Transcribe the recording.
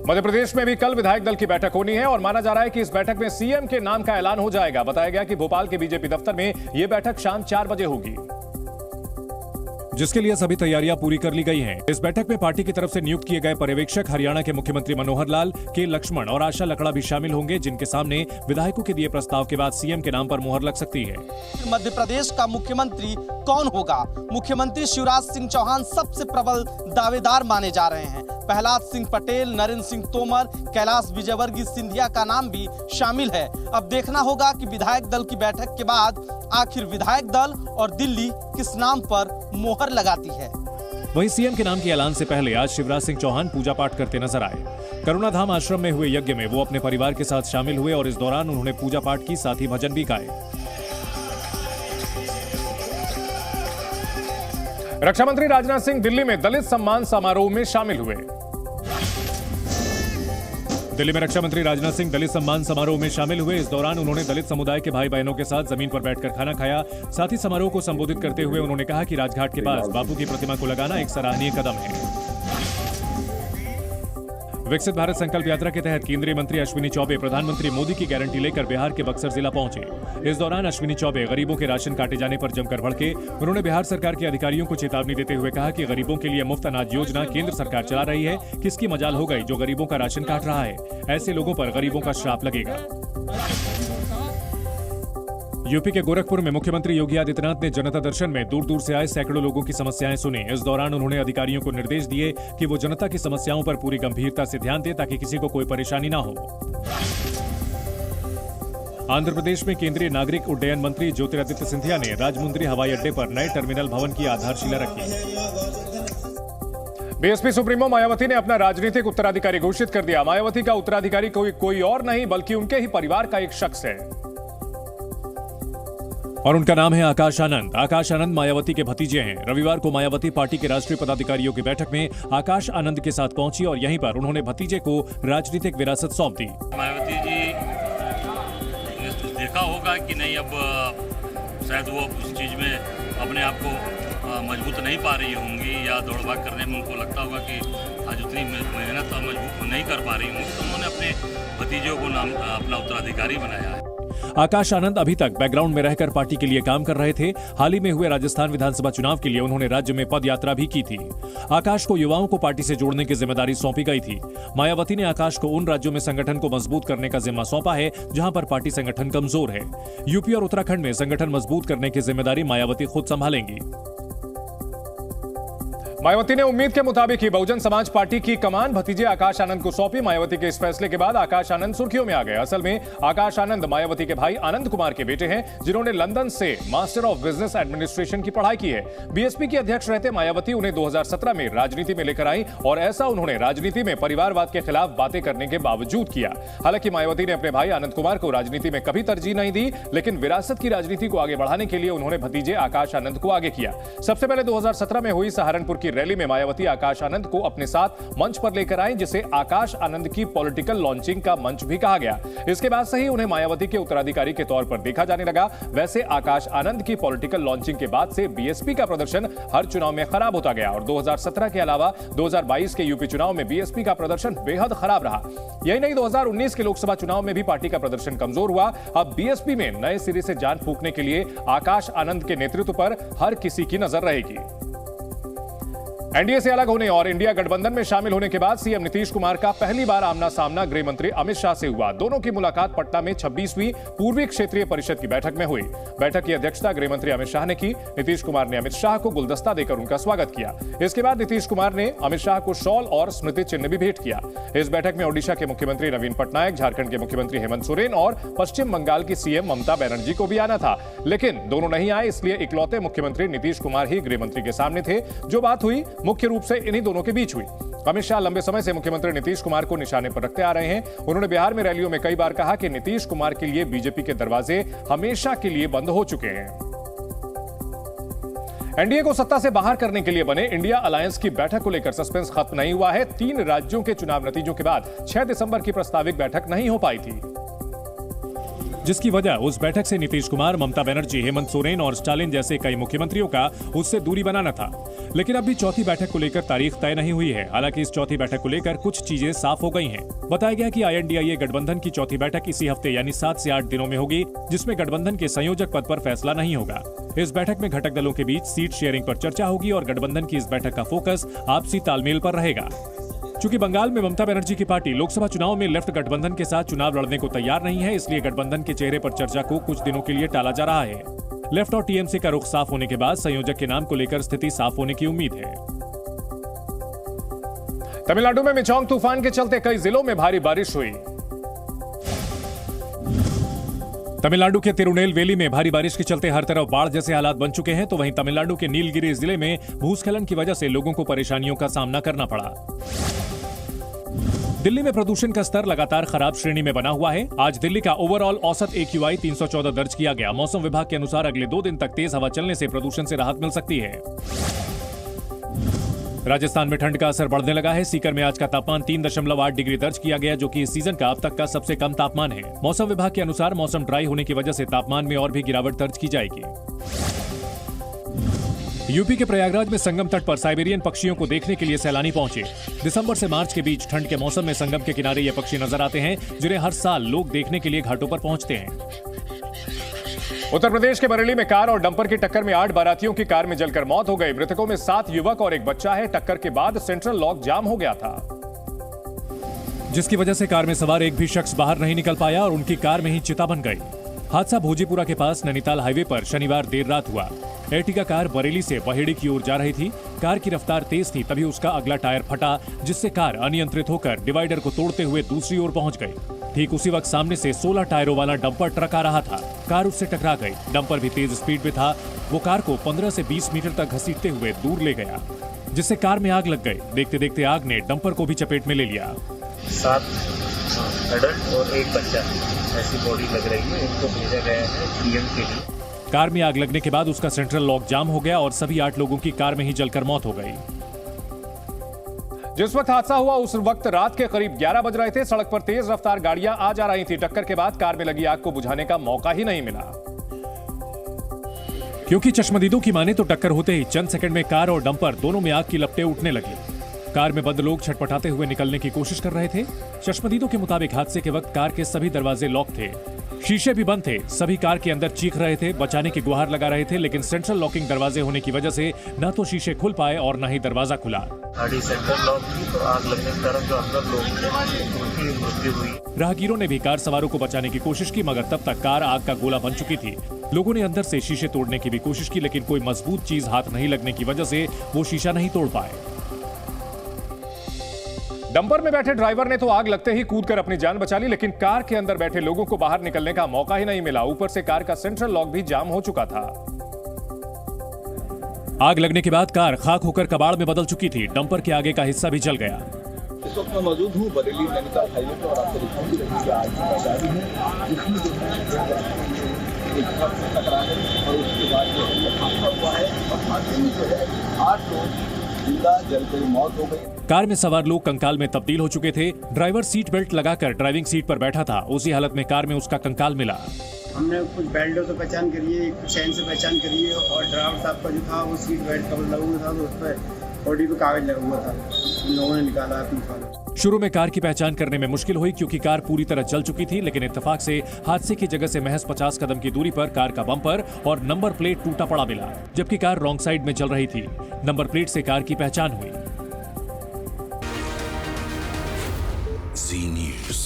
मध्य प्रदेश में भी कल विधायक दल की बैठक होनी है और माना जा रहा है कि इस बैठक में सीएम के नाम का ऐलान हो जाएगा। बताया गया कि भोपाल के बीजेपी दफ्तर में यह बैठक शाम 4 बजे होगी, जिसके लिए सभी तैयारियां पूरी कर ली गई हैं। इस बैठक में पार्टी की तरफ से नियुक्त किए गए पर्यवेक्षक हरियाणा के मुख्यमंत्री मनोहर लाल, के लक्ष्मण और आशा लकड़ा भी शामिल होंगे, जिनके सामने विधायकों के दिए प्रस्ताव के बाद सीएम के नाम पर मुहर लग सकती है। मध्य प्रदेश का मुख्यमंत्री कौन होगा? मुख्यमंत्री शिवराज सिंह चौहान सबसे प्रबल दावेदार माने जा रहे हैं। प्रहलाद सिंह पटेल, नरेंद्र सिंह तोमर, कैलाश विजयवर्गीय सिंधिया का नाम भी शामिल है। अब देखना होगा कि विधायक दल की बैठक के बाद आखिर विधायक दल और दिल्ली किस नाम पर मोहर लगाती है। वहीं सीएम के नाम के ऐलान से पहले आज शिवराज सिंह चौहान पूजा पाठ करते नजर आए। करुणाधाम आश्रम में हुए यज्ञ में वो अपने परिवार के साथ शामिल हुए और इस दौरान उन्होंने पूजा पाठ की, साथ ही भजन भी गाए। रक्षा मंत्री राजनाथ सिंह दिल्ली में दलित सम्मान समारोह में शामिल हुए। दिल्ली में रक्षा मंत्री राजनाथ सिंह दलित सम्मान समारोह में शामिल हुए। इस दौरान उन्होंने दलित समुदाय के भाई बहनों के साथ जमीन पर बैठकर खाना खाया। साथ ही समारोह को संबोधित करते हुए उन्होंने कहा कि राजघाट के पास बापू की प्रतिमा को लगाना एक सराहनीय कदम है। विकसित भारत संकल्प यात्रा के तहत केंद्रीय मंत्री अश्विनी चौबे प्रधानमंत्री मोदी की गारंटी लेकर बिहार के बक्सर जिला पहुंचे। इस दौरान अश्विनी चौबे गरीबों के राशन काटे जाने पर जमकर भड़के। उन्होंने बिहार सरकार के अधिकारियों को चेतावनी देते हुए कहा कि गरीबों के लिए मुफ्त अनाज योजना केंद्र सरकार चला रही है, किसकी मजाल हो गई जो गरीबों का राशन काट रहा है। ऐसे लोगों पर गरीबों का श्राप लगेगा। यूपी के गोरखपुर में मुख्यमंत्री योगी आदित्यनाथ ने जनता दर्शन में दूर दूर से आए सैकड़ों लोगों की समस्याएं सुनी। इस दौरान उन्होंने अधिकारियों को निर्देश दिए कि वो जनता की समस्याओं पर पूरी गंभीरता से ध्यान दें ताकि किसी को कोई परेशानी ना हो। आंध्र प्रदेश में केंद्रीय नागरिक उड्डयन मंत्री ज्योतिरादित्य सिंधिया ने राजमुंद्री हवाई अड्डे पर नए टर्मिनल भवन की आधारशिला रखी। बीएसपी सुप्रीमो मायावती ने अपना राजनीतिक उत्तराधिकारी घोषित कर दिया। मायावती का उत्तराधिकारी कोई और नहीं बल्कि उनके ही परिवार का एक शख्स है और उनका नाम है आकाश आनंद। आकाश आनंद मायावती के भतीजे हैं। रविवार को मायावती पार्टी के राष्ट्रीय पदाधिकारियों की बैठक में आकाश आनंद के साथ पहुंची और यहीं पर उन्होंने भतीजे को राजनीतिक विरासत सौंप दी। मायावती जी ने देखा होगा कि नहीं, अब शायद वो इस चीज में अपने आप को मजबूत नहीं पा रही होंगी या दौड़ भाग करने में उनको लगता होगा कि आज उतनी मेहनत मजबूत नहीं कर पा रही होंगी, तो उन्होंने अपने भतीजों को नाम अपना उत्तराधिकारी बनाया है। आकाश आनंद अभी तक बैकग्राउंड में रहकर पार्टी के लिए काम कर रहे थे। हाल ही में हुए राजस्थान विधानसभा चुनाव के लिए उन्होंने राज्य में पद यात्रा भी की थी। आकाश को युवाओं को पार्टी से जोड़ने की जिम्मेदारी सौंपी गई थी। मायावती ने आकाश को उन राज्यों में संगठन को मजबूत करने का जिम्मा सौंपा है जहां पर पार्टी संगठन कमजोर है। यूपी और उत्तराखंड में संगठन मजबूत करने की जिम्मेदारी मायावती खुद संभालेंगी। मायावती ने उम्मीद के मुताबिक ही बहुजन समाज पार्टी की कमान भतीजे आकाश आनंद को सौंपी। मायावती के इस फैसले के बाद आकाश आनंद सुर्खियों में आ गए। असल में आकाश आनंद मायावती के भाई आनंद कुमार के बेटे हैं, जिन्होंने लंदन से मास्टर ऑफ बिजनेस एडमिनिस्ट्रेशन की पढ़ाई की है। बीएसपी की अध्यक्ष रहते मायावती उन्हें 2017 में राजनीति में लेकर आई और ऐसा उन्होंने राजनीति में परिवारवाद के खिलाफ बातें करने के बावजूद किया। हालांकि मायावती ने अपने भाई आनंद कुमार को राजनीति में कभी तरजीह नहीं दी, लेकिन विरासत की राजनीति को आगे बढ़ाने के लिए उन्होंने भतीजे आकाश आनंद को आगे किया। सबसे पहले 2017 में हुई सहारनपुर की रैली में मायावती आकाश आनंद को अपने साथ मंच पर लेकर आए, जिसे आकाश आनंद की पॉलिटिकल लॉन्चिंग का मंच भी कहा गया। इसके बाद से ही उन्हें मायावती के उत्तराधिकारी के तौर पर देखा जाने लगा। वैसे आकाश आनंद की पॉलिटिकल लॉन्चिंग के बाद से बीएसपी का प्रदर्शन हर चुनाव में खराब होता गया और 2017 के अलावा 2022 के यूपी चुनाव में बीएसपी का प्रदर्शन बेहद खराब रहा। यही नहीं, 2019 के लोकसभा चुनाव में भी पार्टी का प्रदर्शन कमजोर हुआ। अब बीएसपी में नए सिरे से जान फूंकने के लिए आकाश आनंद के नेतृत्व पर हर किसी की नजर रहेगी। एनडीए से अलग होने और इंडिया गठबंधन में शामिल होने के बाद सीएम नीतीश कुमार का पहली बार आमना सामना गृह मंत्री अमित शाह से हुआ। दोनों की मुलाकात पटना में 26वीं पूर्वी क्षेत्रीय परिषद की बैठक में हुई। बैठक की अध्यक्षता गृह मंत्री अमित शाह ने की। नीतीश कुमार ने अमित शाह को गुलदस्ता देकर उनका स्वागत किया। इसके बाद नीतीश कुमार ने अमित शाह को शॉल और स्मृति चिन्ह भी भेंट किया। इस बैठक में ओडिशा के मुख्यमंत्री नवीन पटनायक, झारखंड के मुख्यमंत्री हेमंत सोरेन और पश्चिम बंगाल की सीएम ममता बनर्जी को भी आना था, लेकिन दोनों नहीं आए। इसलिए इकलौते मुख्यमंत्री नीतीश कुमार ही गृह मंत्री के सामने थे। जो बात हुई मुख्य रूप से इन्हीं दोनों के बीच हुई। अमित शाह लंबे समय से मुख्यमंत्री नीतीश कुमार को निशाने पर रखते आ रहे हैं। उन्होंने बिहार में रैलियों में कई बार कहा कि नीतीश कुमार के लिए बीजेपी के दरवाजे हमेशा के लिए बंद हो चुके हैं। एनडीए को सत्ता से बाहर करने के लिए बने इंडिया अलायंस की बैठक को लेकर सस्पेंस खत्म नहीं हुआ है। 3 राज्यों के चुनाव नतीजों के बाद 6 दिसंबर की प्रस्तावित बैठक नहीं हो पाई थी, जिसकी वजह उस बैठक से नीतीश कुमार, ममता बनर्जी, हेमंत सोरेन और स्टालिन जैसे कई मुख्यमंत्रियों का उससे दूरी बनाना था। लेकिन अब भी चौथी बैठक को लेकर तारीख तय नहीं हुई है। हालांकि इस चौथी बैठक को लेकर कुछ चीजें साफ हो गई हैं। बताया गया कि INDIA गठबंधन की चौथी बैठक इसी हफ्ते यानी 7 से 8 दिनों में होगी, जिसमें गठबंधन के संयोजक पद पर फैसला नहीं होगा। इस बैठक में घटक दलों के बीच सीट शेयरिंग पर चर्चा होगी और गठबंधन की इस बैठक का फोकस आपसी तालमेल पर रहेगा। चूंकि बंगाल में ममता बनर्जी की पार्टी लोकसभा चुनाव में लेफ्ट गठबंधन के साथ चुनाव लड़ने को तैयार नहीं है, इसलिए गठबंधन के चेहरे पर चर्चा को कुछ दिनों के लिए टाला जा रहा है। लेफ्ट और TMC का रुख साफ होने के बाद संयोजक के नाम को लेकर स्थिति साफ होने की उम्मीद है। तमिलनाडु में मिचोंग तूफान के चलते कई जिलों में भारी बारिश हुई। तमिलनाडु के तिरुनेलवेली में भारी बारिश के चलते हर तरफ बाढ़ जैसे हालात बन चुके हैं, तो वहीं तमिलनाडु के नीलगिरी जिले में भूस्खलन की वजह से लोगों को परेशानियों का सामना करना पड़ा। दिल्ली में प्रदूषण का स्तर लगातार खराब श्रेणी में बना हुआ है। आज दिल्ली का ओवरऑल औसत AQI 314 दर्ज किया गया। मौसम विभाग के अनुसार अगले 2 दिन तक तेज हवा चलने से प्रदूषण से राहत मिल सकती है। राजस्थान में ठंड का असर बढ़ने लगा है। सीकर में आज का तापमान 3.8 डिग्री दर्ज किया गया, जो कि इस सीजन का अब तक का सबसे कम तापमान है। मौसम विभाग के अनुसार मौसम ड्राई होने की वजह से तापमान में और भी गिरावट दर्ज की जाएगी। यूपी के प्रयागराज में संगम तट पर साइबेरियन पक्षियों को देखने के लिए सैलानी पहुंचे। दिसंबर से मार्च के बीच ठंड के मौसम में संगम के किनारे ये पक्षी नजर आते हैं, जिन्हें हर साल लोग देखने के लिए घाटों पर पहुंचते हैं। उत्तर प्रदेश के बरेली में कार और डंपर की टक्कर में 8 बारातियों की कार में जलकर मौत हो गई। मृतकों में 7 युवक और एक बच्चा है। टक्कर के बाद सेंट्रल लॉक जाम हो गया था, जिसकी वजह से कार में सवार एक भी शख्स बाहर नहीं निकल पाया और उनकी कार में ही चिता बन गई। हादसा भोजीपुरा के पास नैनीताल हाईवे पर शनिवार देर रात हुआ। एर्टिगा कार बरेली से बहेड़ी की ओर जा रही थी। कार की रफ्तार तेज थी, तभी उसका अगला टायर फटा, जिससे कार अनियंत्रित होकर डिवाइडर को तोड़ते हुए दूसरी ओर पहुंच गई। ठीक उसी वक्त सामने से 16 टायरों वाला डंपर ट्रक आ रहा था। कार उससे टकरा गई। डंपर भी तेज स्पीड में था। वो कार को 15 से 20 मीटर तक घसीटते हुए दूर ले गया, जिससे कार में आग लग गई। देखते देखते आग ने डंपर को भी चपेट में ले लिया। 7 एडल्ट और एक बच्चा ऐसी बॉडी लग रही है। इनको भेजा गया है PM के लिए। कार में आग लगने के बाद उसका सेंट्रल लॉक जाम हो गया और सभी 8 लोगों की कार में ही जलकर मौत हो गई। जिस वक्त हादसा हुआ उस वक्त रात के करीब 11 बज रहे थे। सड़क पर तेज रफ्तार गाड़ियां आ जा रही थी। टक्कर के बाद कार में लगी आग को बुझाने का मौका ही नहीं मिला, क्योंकि चश्मदीदों की माने तो टक्कर होते ही चंद सेकंड में कार और डंपर दोनों में आग की लपटें उठने लगी। कार में बंद लोग छटपटाते हुए निकलने की कोशिश कर रहे थे। चश्मदीदों के मुताबिक हादसे के वक्त कार के सभी दरवाजे लॉक थे, शीशे भी बंद थे। सभी कार के अंदर चीख रहे थे, बचाने की गुहार लगा रहे थे, लेकिन सेंट्रल लॉकिंग दरवाजे होने की वजह से न तो शीशे खुल पाए और न ही दरवाजा खुला। गाड़ी सेंट्रल लॉक थी तो आग लगने के कारण जो अंदर लोग थे उनकी मृत्यु हुई। राहगीरों ने भी कार सवारों को बचाने की कोशिश की, मगर तब तक कार आग का गोला बन चुकी थी। लोगों ने अंदर से शीशे तोड़ने की भी कोशिश की, लेकिन कोई मजबूत चीज हाथ नहीं लगने की वजह से वो शीशा नहीं तोड़ पाए। डंपर में बैठे ड्राइवर ने तो आग लगते ही कूदकर अपनी जान बचा ली, लेकिन कार के अंदर बैठे लोगों को बाहर निकलने का मौका ही नहीं मिला। ऊपर से कार का सेंट्रल लॉक भी जाम हो चुका था। आग लगने के बाद कार खाक होकर कबाड़ में बदल चुकी थी। डंपर के आगे का हिस्सा भी जल गया। इस वक्त मैं मौजूद हूँ बरेली नैनीताल हाईवे पर और आपको दिखाऊंगी कि आग का जारी है, जिसमें एक ट्रक से टकरा है और उसके बाद जो है हादसा हुआ है और हादसे में जो है 8 लोग जिंदा जलकर मौत हो गई। कार में सवार लोग कंकाल में तब्दील हो चुके थे। ड्राइवर सीट बेल्ट लगाकर ड्राइविंग सीट पर बैठा था। उसी हालत में कार में उसका कंकाल मिला। हमने कुछ बेल्टों से पहचान करी है, कुछ चैन से पहचान करी है और ड्राइवर साहब का जो था वो सीट बेल्ट कवर लगा हुआ था, तो उस पर बॉडी पे कागज लगा हुआ था। लोगों ने निकाला अपनी। शुरू में कार की पहचान करने में मुश्किल हुई, क्योंकि कार पूरी तरह जल चुकी थी, लेकिन इत्तेफाक से हादसे की जगह से महज 50 कदम की दूरी पर कार का बम्पर और नंबर प्लेट टूटा पड़ा मिला, जबकि कार रॉन्ग साइड में चल रही थी। नंबर प्लेट से कार की पहचान हुई। Z News.